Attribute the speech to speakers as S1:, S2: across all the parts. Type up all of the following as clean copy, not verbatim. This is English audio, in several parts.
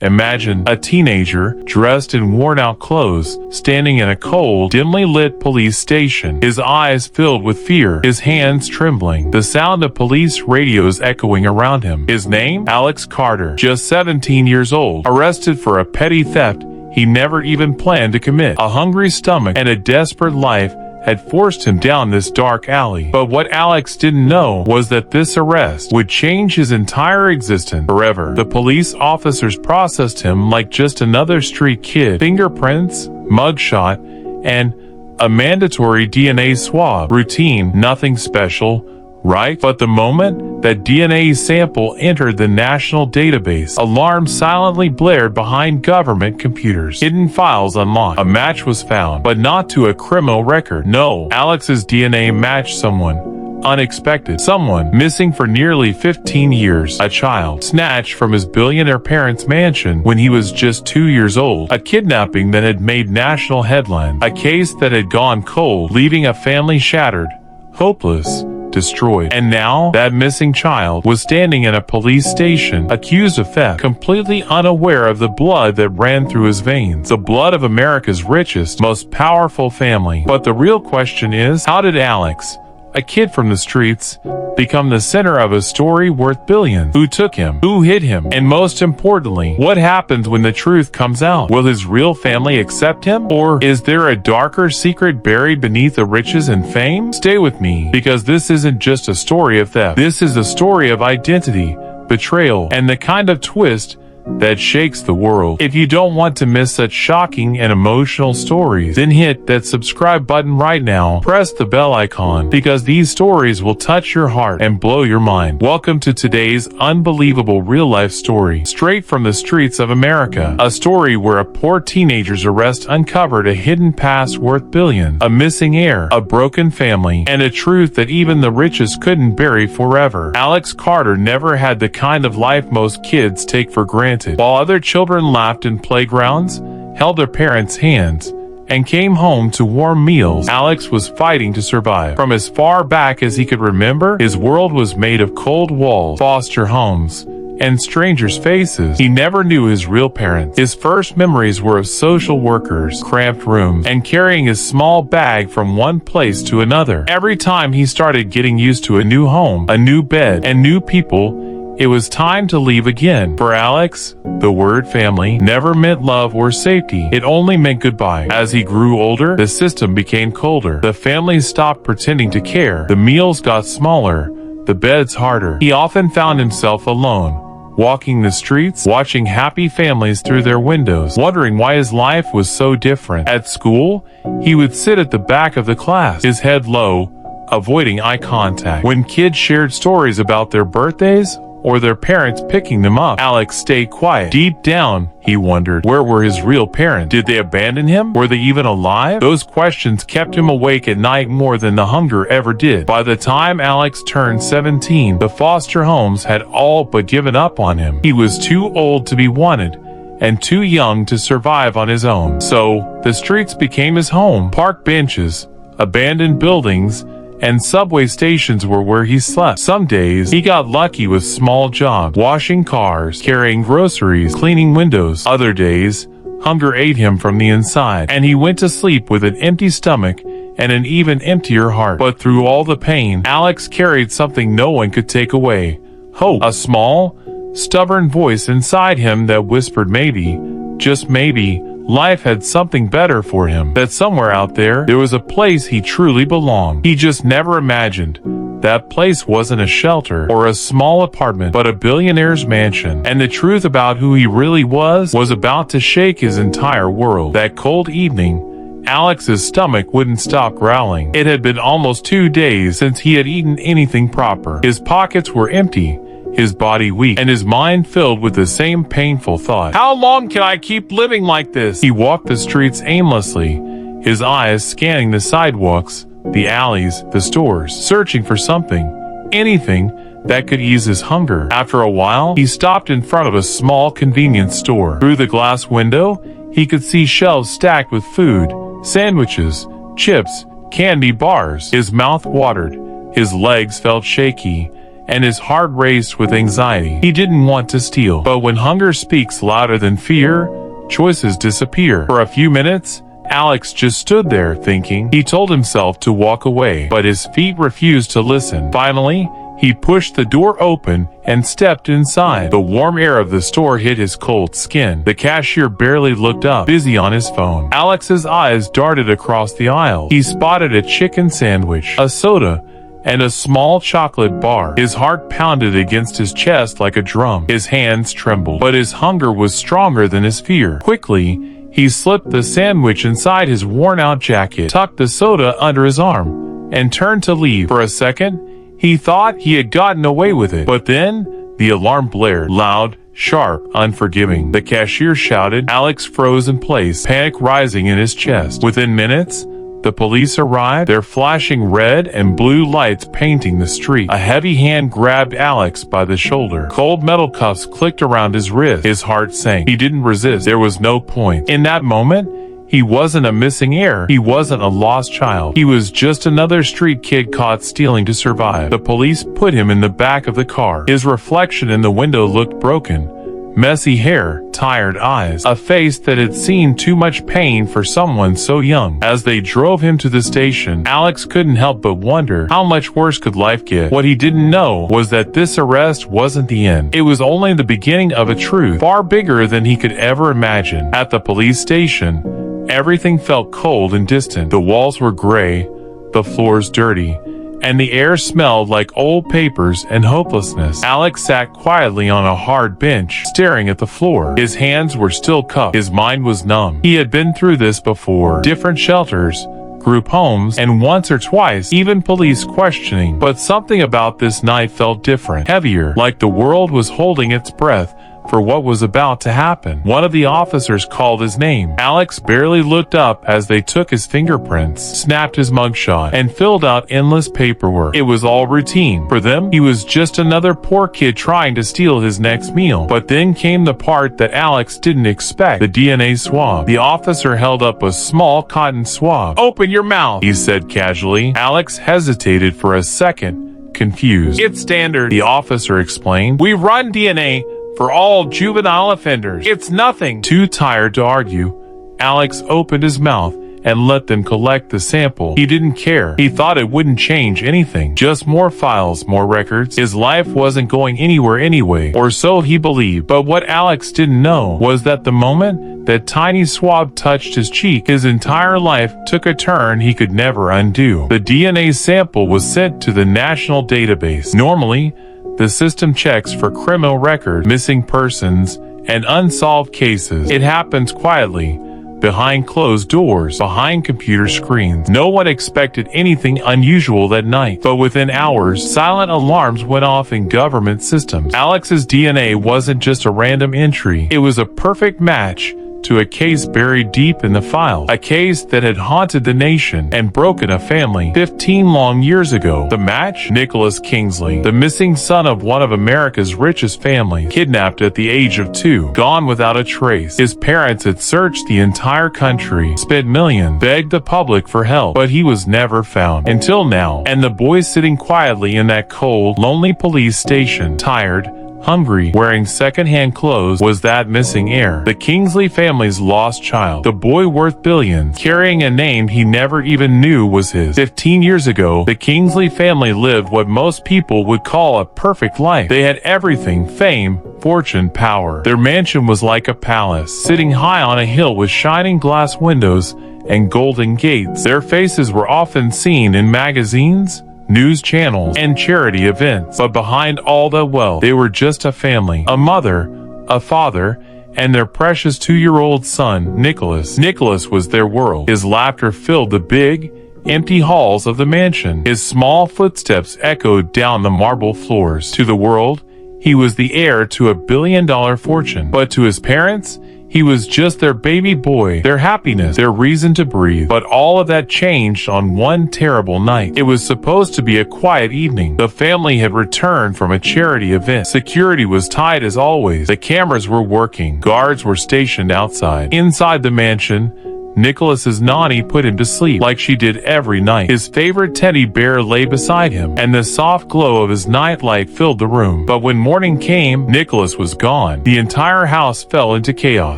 S1: Imagine a teenager, dressed in worn-out clothes, standing in a cold, dimly lit police station, his eyes filled with fear, his hands trembling, the sound of police radios echoing around him. His name? Alex Carter, just 17 years old, arrested for a petty theft he never even planned to commit. A hungry stomach and a desperate life had forced him down this dark alley. But what Alex didn't know was that this arrest would change his entire existence forever. The police officers processed him like just another street kid. Fingerprints, mugshot, and a mandatory DNA swab. Routine, nothing special, right? But the moment that DNA sample entered the national database, alarms silently blared behind government computers. Hidden files unlocked. A match was found, but not to a criminal record. No, Alex's DNA matched someone unexpected. Someone missing for nearly 15 years. A child snatched from his billionaire parents' mansion when he was just 2 years old. A kidnapping that had made national headlines. A case that had gone cold, leaving a family shattered, hopeless, destroyed. And now, that missing child was standing in a police station, accused of theft, completely unaware of the blood that ran through his veins. The blood of America's richest, most powerful family. But the real question is, how did Alex, a kid from the streets, become the center of a story worth billions? Who took him? Who hid him? And most importantly, what happens when the truth comes out? Will his real family accept him? Or is there a darker secret buried beneath the riches and fame? Stay with me, because this isn't just a story of theft. This is a story of identity, betrayal, and the kind of twist that shakes the world. If you don't want to miss such shocking and emotional stories, then hit that subscribe button right now. Press the bell icon, because these stories will touch your heart and blow your mind. Welcome to today's unbelievable real-life story, straight from the streets of America. A story where a poor teenager's arrest uncovered a hidden past worth billions, a missing heir, a broken family, and a truth that even the richest couldn't bury forever. Alex Carter never had the kind of life most kids take for granted. While other children laughed in playgrounds, held their parents' hands, and came home to warm meals, Alex was fighting to survive. From as far back as he could remember, his world was made of cold walls, foster homes, and strangers' faces. He never knew his real parents. His first memories were of social workers, cramped rooms, and carrying his small bag from one place to another. Every time he started getting used to a new home, a new bed, and new people, it was time to leave again. For Alex, the word family never meant love or safety. It only meant goodbye. As he grew older, the system became colder. The family stopped pretending to care. The meals got smaller, the beds harder. He often found himself alone, walking the streets, watching happy families through their windows, wondering why his life was so different. At school, he would sit at the back of the class, his head low, avoiding eye contact. When kids shared stories about their birthdays, or their parents picking them up, Alex stayed quiet. Deep down, he wondered, where were his real parents? Did they abandon him? Were they even alive? Those questions kept him awake at night more than the hunger ever did. By the time Alex turned 17, the foster homes had all but given up on him. He was too old to be wanted, and too young to survive on his own. So, the streets became his home. Park benches, abandoned buildings, and subway stations were where he slept. Some days, he got lucky with small jobs, washing cars, carrying groceries, cleaning windows. Other days, hunger ate him from the inside, and he went to sleep with an empty stomach and an even emptier heart. But through all the pain, Alex carried something no one could take away: hope. A small, stubborn voice inside him that whispered maybe, just maybe, life had something better for him. That somewhere out there was a place he truly belonged. He just never imagined that place wasn't a shelter or a small apartment, but a billionaire's mansion. And the truth about who he really was about to shake his entire world. That cold evening, Alex's stomach wouldn't stop growling. It had been almost 2 days since he had eaten anything proper. His pockets were empty, his body weak, and his mind filled with the same painful thought. How long can I keep living like this? He walked the streets aimlessly, his eyes scanning the sidewalks, the alleys, the stores, searching for something, anything, that could ease his hunger. After a while, he stopped in front of a small convenience store. Through the glass window, he could see shelves stacked with food, sandwiches, chips, candy bars. His mouth watered, his legs felt shaky, and his heart raced with anxiety. He didn't want to steal, but when hunger speaks louder than fear, choices disappear. For a few minutes, Alex just stood there thinking. He told himself to walk away, but his feet refused to listen. Finally, he pushed the door open and stepped inside. The warm air of the store hit his cold skin. The cashier barely looked up, busy on his phone. Alex's eyes darted across the aisle. He spotted a chicken sandwich, a soda, and a small chocolate bar. His heart pounded against his chest like a drum. His hands trembled, but his hunger was stronger than his fear. Quickly, he slipped the sandwich inside his worn-out jacket, tucked the soda under his arm, and turned to leave. For a second, he thought he had gotten away with it. But then, the alarm blared, loud, sharp, unforgiving. The cashier shouted. Alex froze in place, panic rising in his chest. Within minutes, the police arrived, their flashing red and blue lights painting the street. A heavy hand grabbed Alex by the shoulder. Cold metal cuffs clicked around his wrist. His heart sank. He didn't resist. There was no point. In that moment, he wasn't a missing heir. He wasn't a lost child. He was just another street kid caught stealing to survive. The police put him in the back of the car. His reflection in the window looked broken. Messy hair, tired eyes, a face that had seen too much pain for someone so young. As they drove him to the station, Alex couldn't help but wonder, how much worse could life get? What he didn't know was that this arrest wasn't the end. It was only the beginning of a truth far bigger than he could ever imagine. At the police station, everything felt cold and distant. The walls were gray, the floors dirty, and the air smelled like old papers and hopelessness. Alex sat quietly on a hard bench, staring at the floor. His hands were still cupped. His mind was numb. He had been through this before. Different shelters, group homes, and once or twice, even police questioning. But something about this night felt different, heavier, like the world was holding its breath for what was about to happen. One of the officers called his name. Alex barely looked up as they took his fingerprints, snapped his mugshot, and filled out endless paperwork. It was all routine. For them, he was just another poor kid trying to steal his next meal. But then came the part that Alex didn't expect, the DNA swab. The officer held up a small cotton swab. "Open your mouth," he said casually. Alex hesitated for a second, confused. "It's standard," the officer explained. "We run DNA for all juvenile offenders. It's nothing." Too tired to argue, Alex opened his mouth and let them collect the sample. He didn't care. He thought it wouldn't change anything. Just more files, more records. His life wasn't going anywhere anyway, or so he believed. But what Alex didn't know was that the moment that tiny swab touched his cheek, his entire life took a turn he could never undo. The DNA sample was sent to the national database. Normally, the system checks for criminal records, missing persons, and unsolved cases. It happens quietly, behind closed doors, behind computer screens. No one expected anything unusual that night, but within hours, silent alarms went off in government systems. Alex's DNA wasn't just a random entry. It was a perfect match to a case buried deep in the file, a case that had haunted the nation and broken a family 15 long years ago. The match? Nicholas Kingsley, the missing son of one of America's richest families, kidnapped at the age of 2, gone without a trace. His parents had searched the entire country, spent millions, begged the public for help, but he was never found. Until now. And the boy sitting quietly in that cold, lonely police station, tired, hungry, wearing second-hand clothes, was that missing heir. The Kingsley family's lost child. The boy worth billions, carrying a name he never even knew was his. 15 years ago, the Kingsley family lived what most people would call a perfect life. They had everything: fame, fortune, power. Their mansion was like a palace, sitting high on a hill with shining glass windows and golden gates. Their faces were often seen in magazines, news channels, and charity events. But behind all that wealth, they were just a family, a mother, a father, and their precious 2-year-old son, Nicholas. Nicholas was their world. His laughter filled the big, empty halls of the mansion. His small footsteps echoed down the marble floors. To the world, he was the heir to a billion-dollar fortune. But to his parents, he was just their baby boy, their happiness, their reason to breathe. But all of that changed on one terrible night. It was supposed to be a quiet evening. The family had returned from a charity event. Security was tight as always. The cameras were working. Guards were stationed outside. Inside the mansion, Nicholas's nanny put him to sleep like she did every night. His favorite teddy bear lay beside him, and the soft glow of his nightlight filled the room. But when morning came, Nicholas was gone. The entire house fell into chaos.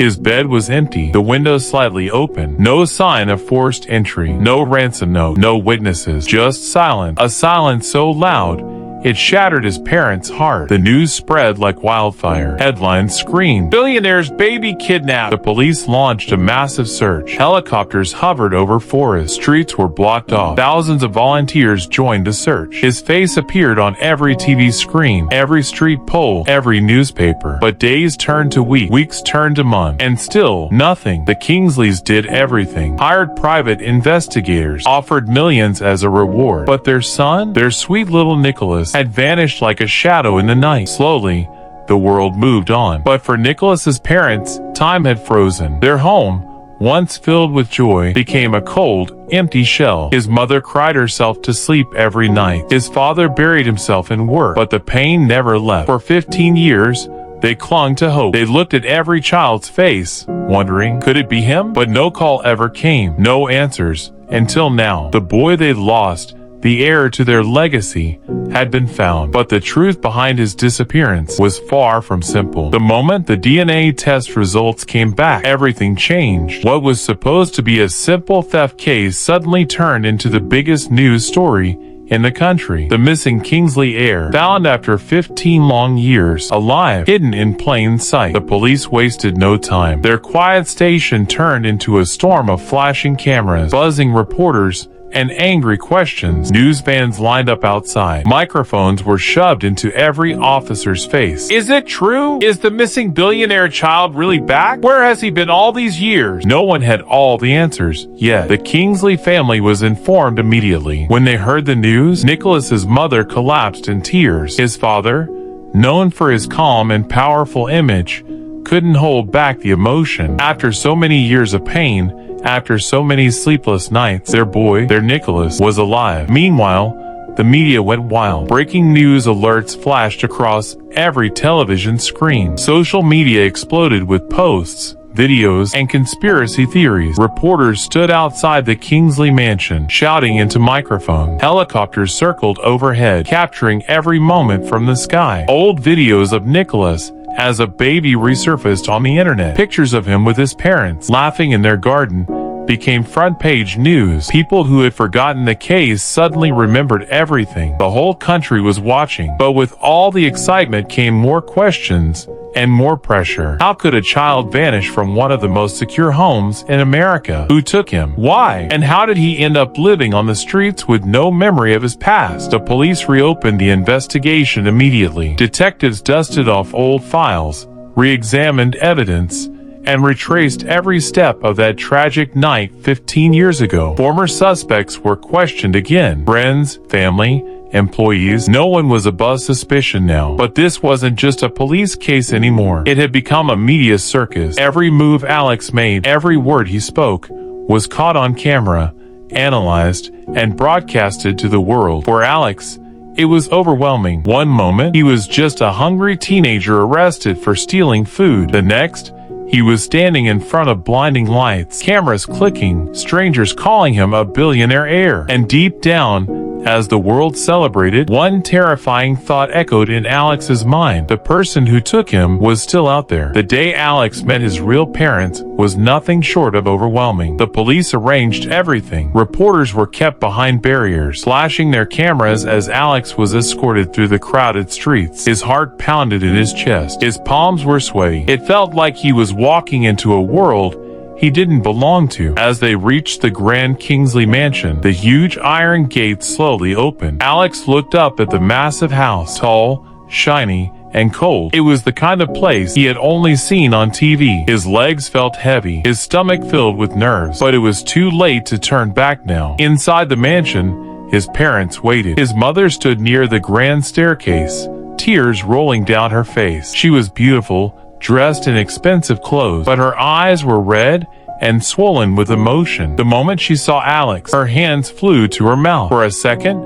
S1: His bed was empty, the windows slightly open. No sign of forced entry, no ransom note, no witnesses, just silence. A silence so loud it shattered his parents' heart. The news spread like wildfire. Headlines screamed, "Billionaire's baby kidnapped." The police launched a massive search. Helicopters hovered over forests. Streets were blocked off. Thousands of volunteers joined the search. His face appeared on every TV screen, every street pole, every newspaper. But days turned to weeks turned to months, and still nothing. The Kingsleys did everything. Hired private investigators, offered millions as a reward. But their son, their sweet little Nicholas, had vanished like a shadow in the night. Slowly, the world moved on. But for Nicholas's parents, time had frozen. Their home, once filled with joy, became a cold, empty shell. His mother cried herself to sleep every night. His father buried himself in work, but the pain never left. For 15 years, they clung to hope. They looked at every child's face, wondering, could it be him? But no call ever came, no answers, until now. The boy they'd lost, the heir to their legacy, had been found. But the truth behind his disappearance was far from simple. The moment the DNA test results came back, everything changed. What was supposed to be a simple theft case suddenly turned into the biggest news story in the country. The missing Kingsley heir, found after 15 long years, alive, hidden in plain sight. The police wasted no time. Their quiet station turned into a storm of flashing cameras, buzzing reporters, and angry questions. News vans lined up outside. Microphones were shoved into every officer's face. Is it true? Is the missing billionaire child really back? Where has he been all these years? No one had all the answers, yet the Kingsley family was informed immediately. When they heard the news, Nicholas's mother collapsed in tears. His father, known for his calm and powerful image, couldn't hold back the emotion. After so many years of pain, after so many sleepless nights, their boy, their Nicholas, was alive. Meanwhile, the media went wild. Breaking news alerts flashed across every television screen. Social media exploded with posts, videos, and conspiracy theories. Reporters stood outside the Kingsley mansion, shouting into microphones. Helicopters circled overhead, capturing every moment from the sky. Old videos of Nicholas as a baby resurfaced on the internet. Pictures of him with his parents, laughing in their garden, became front-page news. People who had forgotten the case suddenly remembered everything. The whole country was watching. But with all the excitement came more questions and more pressure. How could a child vanish from one of the most secure homes in America? Who took him? Why? And how did he end up living on the streets with no memory of his past? The police reopened the investigation immediately. Detectives dusted off old files, re-examined evidence, and retraced every step of that tragic night 15 years ago. Former suspects were questioned again. Friends, family, employees, no one was above suspicion now. But this wasn't just a police case anymore. It had become a media circus. Every move Alex made, every word he spoke, was caught on camera, analyzed, and broadcasted to the world. For Alex, it was overwhelming. One moment, he was just a hungry teenager arrested for stealing food. The next, he was standing in front of blinding lights, cameras clicking, strangers calling him a billionaire heir. And deep down, as the world celebrated, one terrifying thought echoed in Alex's mind. The person who took him was still out there. The day Alex met his real parents was nothing short of overwhelming. The police arranged everything. Reporters were kept behind barriers, flashing their cameras as Alex was escorted through the crowded streets. His heart pounded in his chest. His palms were sweaty. It felt like he was walking into a world he didn't belong to. As they reached the grand Kingsley mansion, the huge iron gates slowly opened. Alex looked up at the massive house, tall, shiny, and cold. It was the kind of place he had only seen on TV. His legs felt heavy, his stomach filled with nerves, but it was too late to turn back now. Inside the mansion, his parents waited. His mother stood near the grand staircase, tears rolling down her face. She was beautiful, dressed in expensive clothes, but her eyes were red and swollen with emotion. The moment she saw Alex, her hands flew to her mouth. For a second,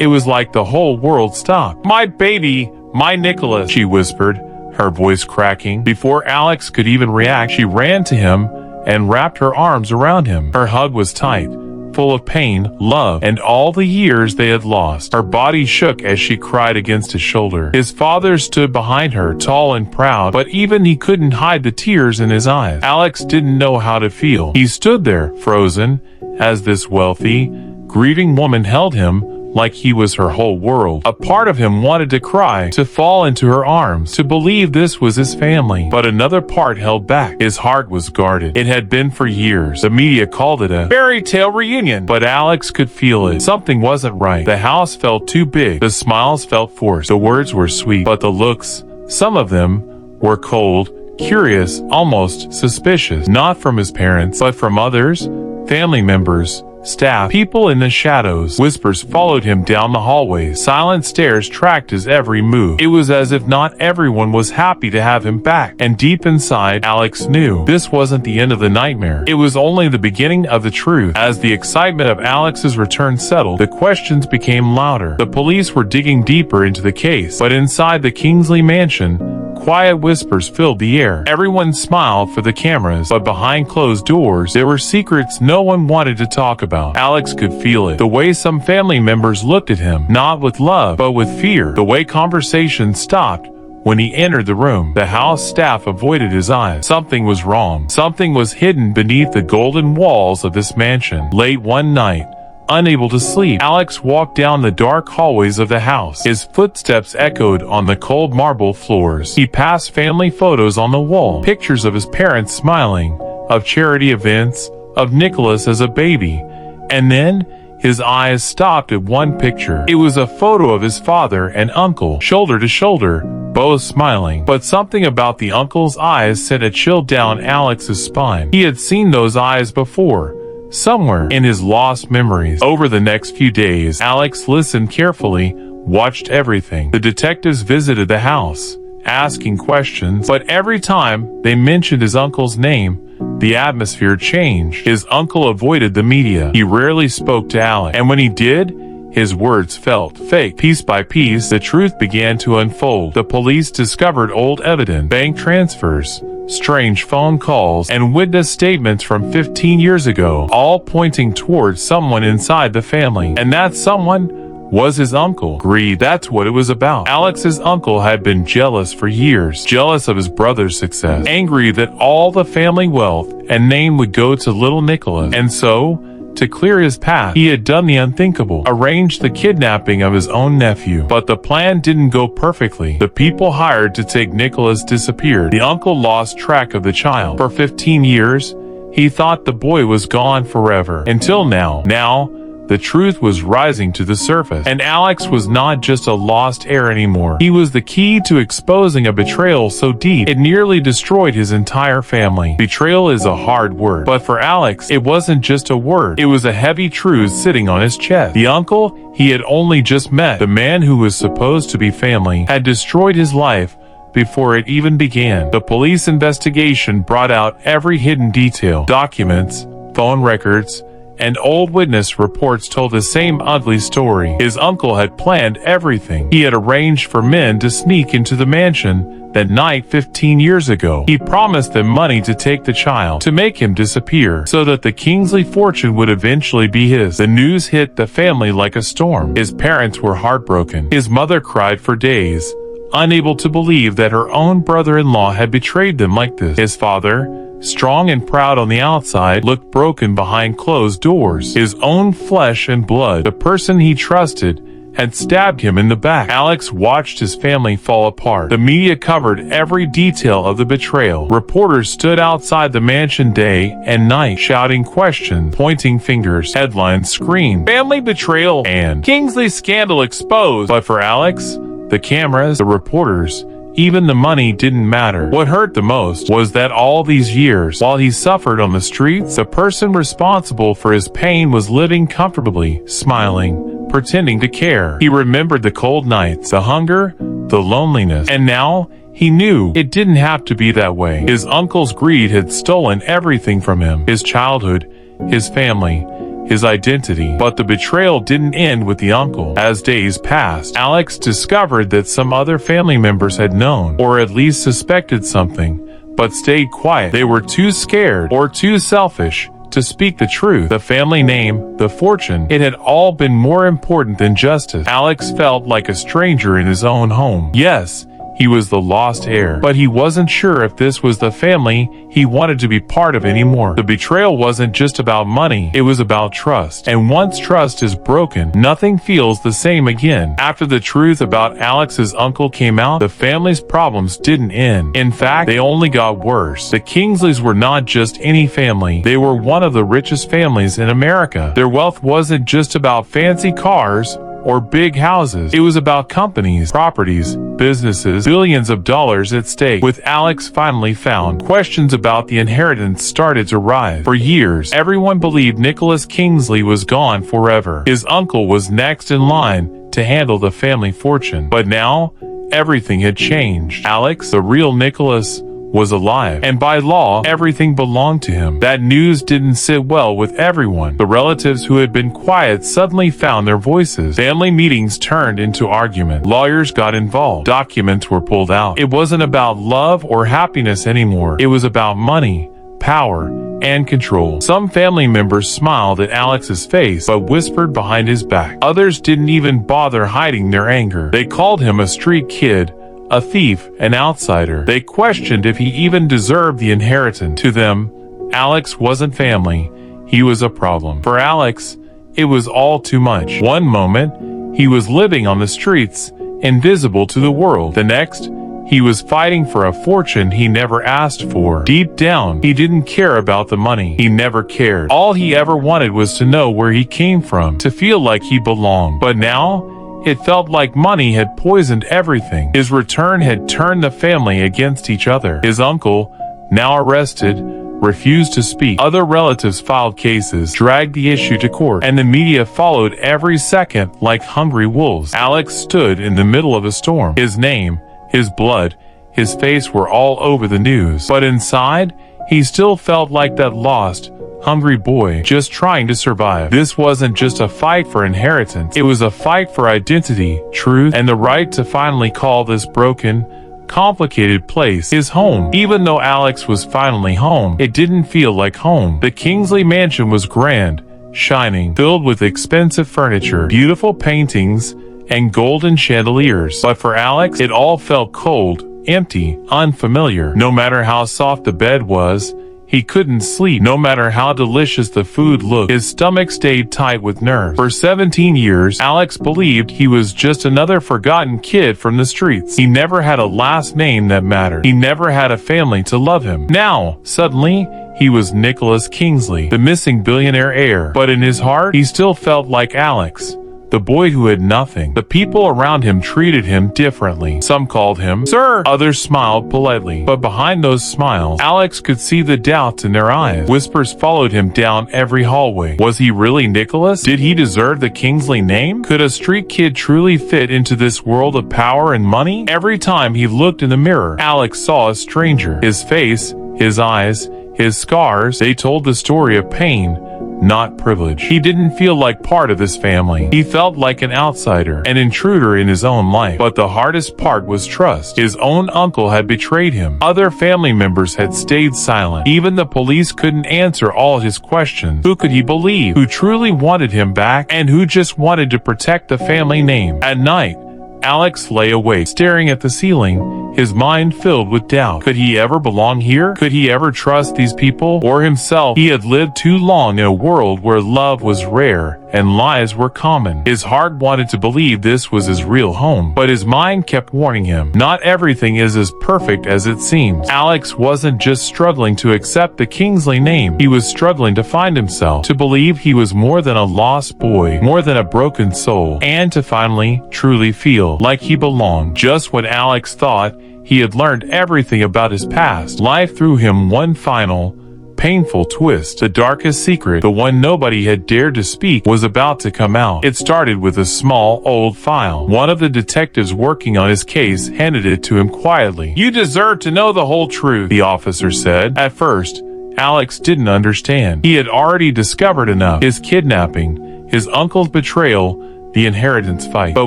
S1: it was like the whole world stopped. "My baby, my Nicholas," she whispered, her voice cracking. Before Alex could even react, she ran to him and wrapped her arms around him. Her hug was tight, full of pain, love, and all the years they had lost. Her body shook as she cried against his shoulder. His father stood behind her, tall and proud, but even he couldn't hide the tears in his eyes. Alex didn't know how to feel. He stood there, frozen, as this wealthy, grieving woman held him like he was her whole world. A part of him wanted to cry, to fall into her arms, to believe this was his family. But another part held back. His heart was guarded. It had been for years. The media called it a fairy tale reunion. But Alex could feel it. Something wasn't right. The house felt too big. The smiles felt forced. The words were sweet, but the looks, some of them, were cold, curious, almost suspicious. Not from his parents, but from others, family members, staff, people in the shadows. Whispers followed him down the hallways. Silent stares tracked his every move. It was as if not everyone was happy to have him back. And deep inside, Alex knew this wasn't the end of the nightmare. It was only the beginning of the truth. As the excitement of Alex's return settled, the questions became louder. The police were digging deeper into the case, but inside the Kingsley mansion, quiet whispers filled the air. Everyone smiled for the cameras, but behind closed doors, there were secrets no one wanted to talk about. Alex could feel it. The way some family members looked at him, not with love, but with fear. The way conversations stopped when he entered the room. The house staff avoided his eyes. Something was wrong. Something was hidden beneath the golden walls of this mansion. Late one night, unable to sleep, Alex walked down the dark hallways of the house. His footsteps echoed on the cold marble floors. He passed family photos on the wall, pictures of his parents smiling, of charity events, of Nicholas as a baby. And then, his eyes stopped at one picture. It was a photo of his father and uncle, shoulder to shoulder, both smiling. But something about the uncle's eyes sent a chill down Alex's spine. He had seen those eyes before, somewhere in his lost memories. Over the next few days, Alex listened carefully, watched everything. The detectives visited the house, asking questions, but every time they mentioned his uncle's name, the atmosphere changed. His uncle avoided the media. He rarely spoke to Alex, and when he did, his words felt fake. Piece by piece, the truth began to unfold. The police discovered old evidence, bank transfers, strange phone calls, and witness statements from 15 years ago, all pointing towards someone inside the family. And that someone was his uncle. Greed, that's what it was about. Alex's uncle had been jealous for years, jealous of his brother's success, angry that all the family wealth and name would go to little Nicholas. And so, to clear his path, he had done the unthinkable, arranged the kidnapping of his own nephew. But the plan didn't go perfectly. The people hired to take Nicholas disappeared. The uncle lost track of the child. For 15 years, he thought the boy was gone forever. Until now. Now, the truth was rising to the surface, and Alex was not just a lost heir anymore. He was the key to exposing a betrayal so deep, it nearly destroyed his entire family. Betrayal is a hard word, but for Alex, it wasn't just a word. It was a heavy truth sitting on his chest. The uncle he had only just met, the man who was supposed to be family, had destroyed his life before it even began. The police investigation brought out every hidden detail. Documents, phone records, and old witness reports told the same ugly story. His uncle had planned everything. He had arranged for men to sneak into the mansion that night 15 years ago. He promised them money to take the child, to make him disappear, so that the Kingsley fortune would eventually be his. The news hit the family like a storm. His parents were heartbroken. His mother cried for days, unable to believe that her own brother-in-law had betrayed them like this. His father, strong and proud on the outside, looked broken behind closed doors. His own flesh and blood, the person he trusted, had stabbed him in the back. Alex watched his family fall apart. The media covered every detail of the betrayal. Reporters stood outside the mansion day and night, shouting questions, pointing fingers. Headlines screamed, "Family betrayal" and "Kingsley scandal exposed." But for Alex, the cameras, the reporters, even the money didn't matter. What hurt the most was that all these years, while he suffered on the streets, the person responsible for his pain was living comfortably, smiling, pretending to care. He remembered the cold nights, the hunger, the loneliness, and now he knew it didn't have to be that way. His uncle's greed had stolen everything from him, his childhood, his family, his identity. But the betrayal didn't end with the uncle. As days passed, Alex discovered that some other family members had known, or at least suspected something, but stayed quiet. They were too scared or too selfish to speak the truth. The family name, the fortune, it had all been more important than justice. Alex felt like a stranger in his own home. Yes, he was the lost heir, but he wasn't sure if this was the family he wanted to be part of anymore. The betrayal wasn't just about money, it was about trust. And once trust is broken, nothing feels the same again. After the truth about Alex's uncle came out, the family's problems didn't end. In fact, they only got worse. The Kingsleys were not just any family, they were one of the richest families in America. Their wealth wasn't just about fancy cars or big houses. It was about companies, properties, businesses, billions of dollars at stake. With Alex finally found, questions about the inheritance started to rise. For years, everyone believed Nicholas Kingsley was gone forever. His uncle was next in line to handle the family fortune. But now, everything had changed. Alex, the real Nicholas, was alive, and by law, everything belonged to him. That news didn't sit well with everyone. The relatives who had been quiet suddenly found their voices. Family meetings turned into argument. Lawyers got involved. Documents were pulled out. It wasn't about love or happiness anymore. It was about money, power, and control. Some family members smiled at Alex's face, but whispered behind his back. Others didn't even bother hiding their anger. They called him a street kid, a thief, an outsider. They questioned if he even deserved the inheritance. To them, Alex wasn't family, he was a problem. For Alex, it was all too much. One moment, he was living on the streets, invisible to the world. The next, he was fighting for a fortune he never asked for. Deep down, he didn't care about the money. He never cared. All he ever wanted was to know where he came from, to feel like he belonged. But now, it felt like money had poisoned everything. His return had turned the family against each other. His uncle, now arrested, refused to speak. Other relatives filed cases, dragged the issue to court, and the media followed every second like hungry wolves. Alex stood in the middle of a storm. His name, his blood, his face were all over the news. But inside, he still felt like that lost, hungry boy, just trying to survive. This wasn't just a fight for inheritance. It was a fight for identity, truth, and the right to finally call this broken, complicated place his home. Even though Alex was finally home, it didn't feel like home. The Kingsley mansion was grand, shining, filled with expensive furniture, beautiful paintings, and golden chandeliers. But for Alex, it all felt cold, empty, unfamiliar. No matter how soft the bed was, he couldn't sleep. No matter how delicious the food looked, his stomach stayed tight with nerves. For 17 years, Alex believed he was just another forgotten kid from the streets. He never had a last name that mattered. He never had a family to love him. Now, suddenly, he was Nicholas Kingsley, the missing billionaire heir. But in his heart, he still felt like Alex, the boy who had nothing. The people around him treated him differently. Some called him sir, others smiled politely. But behind those smiles, Alex could see the doubts in their eyes. Whispers followed him down every hallway. Was he really Nicholas? Did he deserve the Kingsley name? Could a street kid truly fit into this world of power and money? Every time he looked in the mirror, Alex saw a stranger. His face, his eyes, his scars, they told the story of pain, not privilege. He didn't feel like part of this family. He felt like an outsider, an intruder in his own life. But the hardest part was trust. His own uncle had betrayed him. Other family members had stayed silent. Even the police couldn't answer all his questions. Who could he believe? Who truly wanted him back, and who just wanted to protect the family name? At night, Alex lay awake, staring at the ceiling, his mind filled with doubt. Could he ever belong here? Could he ever trust these people or himself? He had lived too long in a world where love was rare and lies were common. His heart wanted to believe this was his real home, but his mind kept warning him, not everything is as perfect as it seems. Alex wasn't just struggling to accept the Kingsley name, he was struggling to find himself, to believe he was more than a lost boy, more than a broken soul, and to finally, truly feel like he belonged. Just when Alex thought he had learned everything about his past, life threw him one final, painful twist. The darkest secret, the one nobody had dared to speak, was about to come out. It started with a small, old file. One of the detectives working on his case handed it to him quietly. "You deserve to know the whole truth," the officer said. At first, Alex didn't understand. He had already discovered enough. His kidnapping, his uncle's betrayal, the inheritance fight. But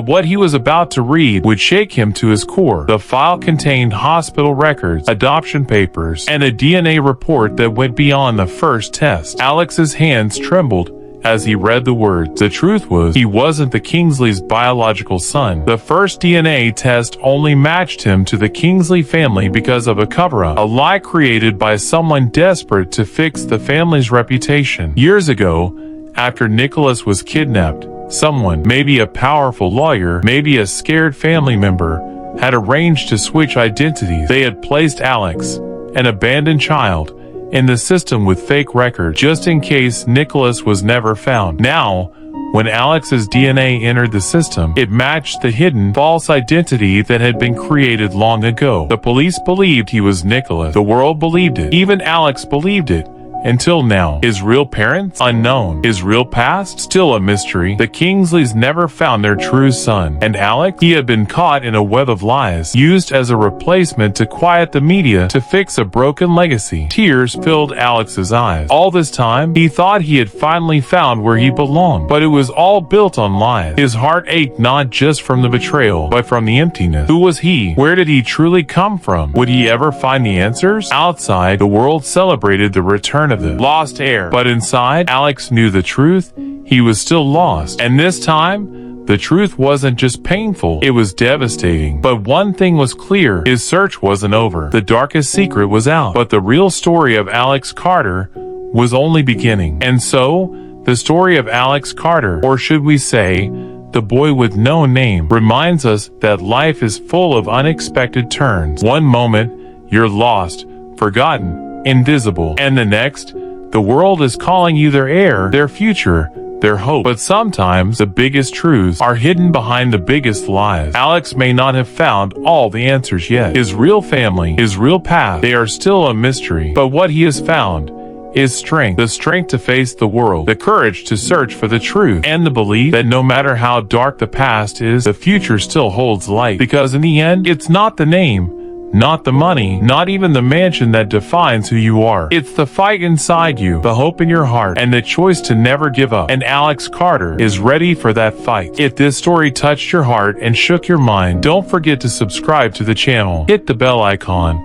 S1: what he was about to read would shake him to his core. The file contained hospital records, adoption papers, and a DNA report that went beyond the first test. Alex's hands trembled as he read the words. The truth was, he wasn't the Kingsley's biological son. The first DNA test only matched him to the Kingsley family because of a cover-up, a lie created by someone desperate to fix the family's reputation. Years ago, after Nicholas was kidnapped, someone, maybe a powerful lawyer, maybe a scared family member, had arranged to switch identities. They had placed Alex, an abandoned child, in the system with fake records, just in case Nicholas was never found. Now, when Alex's DNA entered the system, it matched the hidden, false identity that had been created long ago. The police believed he was Nicholas. The world believed it. Even Alex believed it. Until now. His real parents? Unknown. His real past? Still a mystery. The Kingsleys never found their true son. And Alex? He had been caught in a web of lies, used as a replacement to quiet the media, to fix a broken legacy. Tears filled Alex's eyes. All this time, he thought he had finally found where he belonged. But it was all built on lies. His heart ached not just from the betrayal, but from the emptiness. Who was he? Where did he truly come from? Would he ever find the answers? Outside, the world celebrated the return of the lost heir. But inside, Alex knew the truth. He was still lost. And this time, the truth wasn't just painful, it was devastating. But one thing was clear, his search wasn't over. The darkest secret was out. But the real story of Alex Carter was only beginning. And so, the story of Alex Carter, or should we say, the boy with no name, reminds us that life is full of unexpected turns. One moment, you're lost, forgotten, invisible. And the next, the world is calling you their heir, their future, their hope. But sometimes the biggest truths are hidden behind the biggest lies. Alex may not have found all the answers yet. His real family, his real path, they are still a mystery. But what he has found is strength. The strength to face the world, the courage to search for the truth, and the belief that no matter how dark the past is, the future still holds light. Because in the end, it's not the name, not the money, not even the mansion that defines who you are. It's the fight inside you, the hope in your heart, and the choice to never give up. And Alex Carter is ready for that fight. If this story touched your heart and shook your mind, don't forget to subscribe to the channel. Hit the bell icon,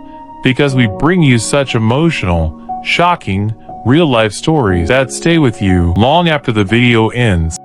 S1: because we bring you such emotional, shocking, real-life stories that stay with you long after the video ends.